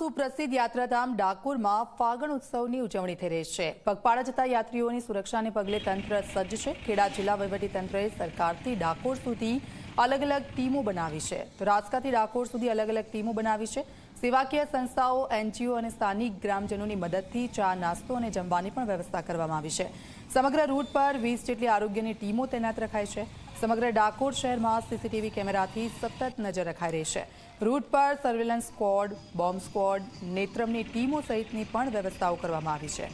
સુપ્રસિદ્ધ યાત્રાધામ ડાકોરમાં ફાગણ ઉત્સવની ઉજવણી થઈ રહી છે। પગપાળા જતા યાત્રીઓની સુરક્ષાને પગલે તંત્ર સજ્જ છે। ખેડા જિલ્લા વહીવટીતંત્રએ સરકારથી ડાકોર સુધી અલગ અલગ ટીમો બનાવી છે, તો રાજકાથી ડાકોર સુધી અલગ અલગ ટીમો બનાવી છે। સેવાકીય સંસ્થાઓ, એનજીઓ અને સ્થાનિક ગ્રામજનોની મદદથી ચા, નાસ્તો અને જમવાની પણ વ્યવસ્થા કરવામાં આવી છે। સમગ્ર રૂટ પર 20 જેટલી આરોગ્યની ટીમો તૈનાત રખાઈ છે। સમગ્ર ડાકોર શહેરમાં સીસીટીવી કેમેરાથી સતત નજર રખાઈ રહી છે। રૂટ પર સર્વેલન્સ સ્ક્વોડ, બોમ્બ સ્ક્વોડ, નેત્રમની ટીમો સહિતની પણ વ્યવસ્થાઓ કરવામાં આવી છે।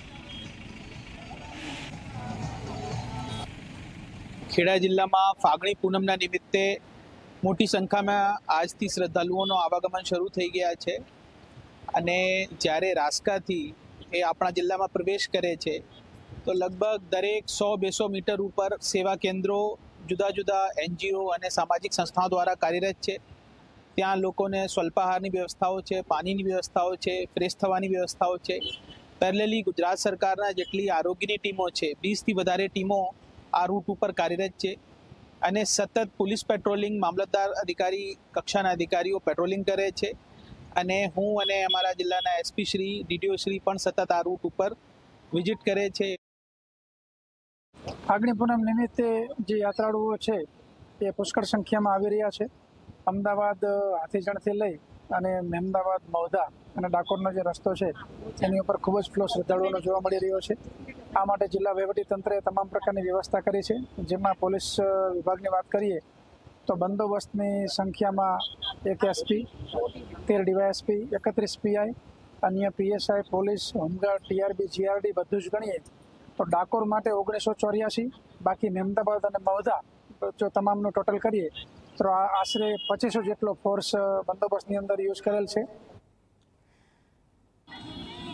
ખેડા જિલ્લામાં ફાગણી પૂનમના નિમિત્તે મોટી સંખ્યામાં આજથી શ્રદ્ધાળુઓનો આવાગમન શરૂ થઈ ગયા છે અને જ્યારે રાસકાથી એ આપણા જિલ્લામાં પ્રવેશ કરે છે તો લગભગ દરેક 100-200 મીટર ઉપર સેવા કેન્દ્રો, જુદા જુદા એનજીઓ અને સામાજિક સંસ્થાઓ દ્વારા કાર્યરત છે। ત્યાં લોકોને સ્વલ્પાહારની વ્યવસ્થાઓ છે, પાણીની વ્યવસ્થાઓ છે, ફ્રેશ થવાની વ્યવસ્થાઓ છે। પેરેલલી ગુજરાત સરકારના જેટલી આરોગ્યની ટીમો છે, 20થી વધારે ટીમો આ રૂટ ઉપર કાર્યરત છે અને સતત પોલીસ પેટ્રોલિંગ, મામલતદાર અધિકારી કક્ષાના અધિકારીઓ પેટ્રોલિંગ કરે છે અને હું અને અમારા જિલ્લાના એસપી શ્રી, ડીડીઓ શ્રી પણ સતત આ રૂટ ઉપર વિઝિટ કરે છે। ફાગણી પૂનમ નિમિત્તે જે યાત્રાળુઓ છે એ પુષ્કળ સંખ્યામાં આવી રહ્યા છે। અમદાવાદ હાથીજણથી લઈ અને મહેમદાવાદ, મૌધા અને ડાકોરનો જે રસ્તો છે એની ઉપર ખૂબ જ ફ્લો શ્રદ્ધાળુઓનો જોવા મળી રહ્યો છે। આ માટે જિલ્લા વહીવટીતંત્રએ તમામ પ્રકારની વ્યવસ્થા કરી છે, જેમાં પોલીસ વિભાગની વાત કરીએ તો બંદોબસ્તની સંખ્યામાં 1 એસપી, 13 ડીવાયએસપી, 31 પીઆઈ, અન્ય PSI, police, home guard, TRB, GRD બધું જ ગણીએ તો ડાકોર માટે 1984, બાકી મહેમદાબાદ અને મૌધા જો તમામનું ટોટલ કરીએ તો આશરે 2500 જેટલો ફોર્સ બંદોબસ્તની અંદર યુઝ કરેલ છે।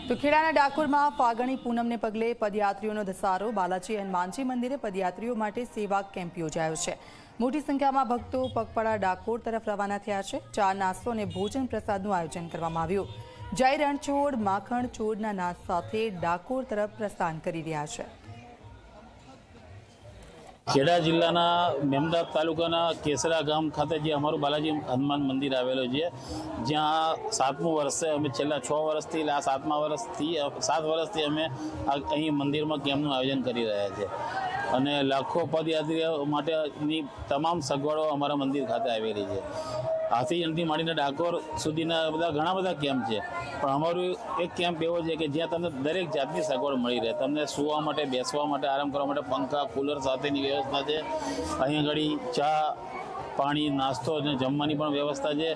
તો ખેડાના ડાકોરમાં ફાગણી પૂનમને પગલે પદયાત્રીઓનો ધસારો। બાલાજી હનુમાનજી મંદિરે પદયાત્રીઓ માટે સેવા કેમ્પ યોજાયો છે। મોટી સંખ્યામાં ભક્તો પગપાળા ડાકોર તરફ રવાના થયા છે। ચા, નાસ્તો અને ભોજન પ્રસાદનું આયોજન કરવામાં આવ્યું। જય રણછોડ, માખણ છોડના નાદ સાથે ડાકોર તરફ પ્રસ્થાન કરી રહ્યા છે। ખેડા જિલ્લાના મહેમદાવાદ તાલુકાના કેસરા ગામ ખાતે જે અમારું બાલાજી હનુમાન મંદિર આવેલું છે, જ્યાં 7મું વર્ષ છે। અમે છેલ્લા 6 વર્ષથી, આ 7 વર્ષથી અમે અહીં મંદિરમાં કેમ્પનું આયોજન કરી રહ્યા છીએ અને લાખો પદયાત્રીઓ માટેની તમામ સગવડો અમારા મંદિર ખાતે આવેલી છે। હાથીજણથી માંડીને ડાકોર સુધીના ઘણા બધા કેમ્પ છે, પણ અમારું એક કેમ્પ એવો છે કે જ્યાં તમને દરેક જાતની સગવડ મળી રહે। તમને સૂવા માટે, બેસવા માટે, આરામ કરવા માટે પંખા, કુલર સાથેની વ્યવસ્થા છે। અહીં આગળ ચા, પાણી, નાસ્તો અને જમવાની પણ વ્યવસ્થા છે।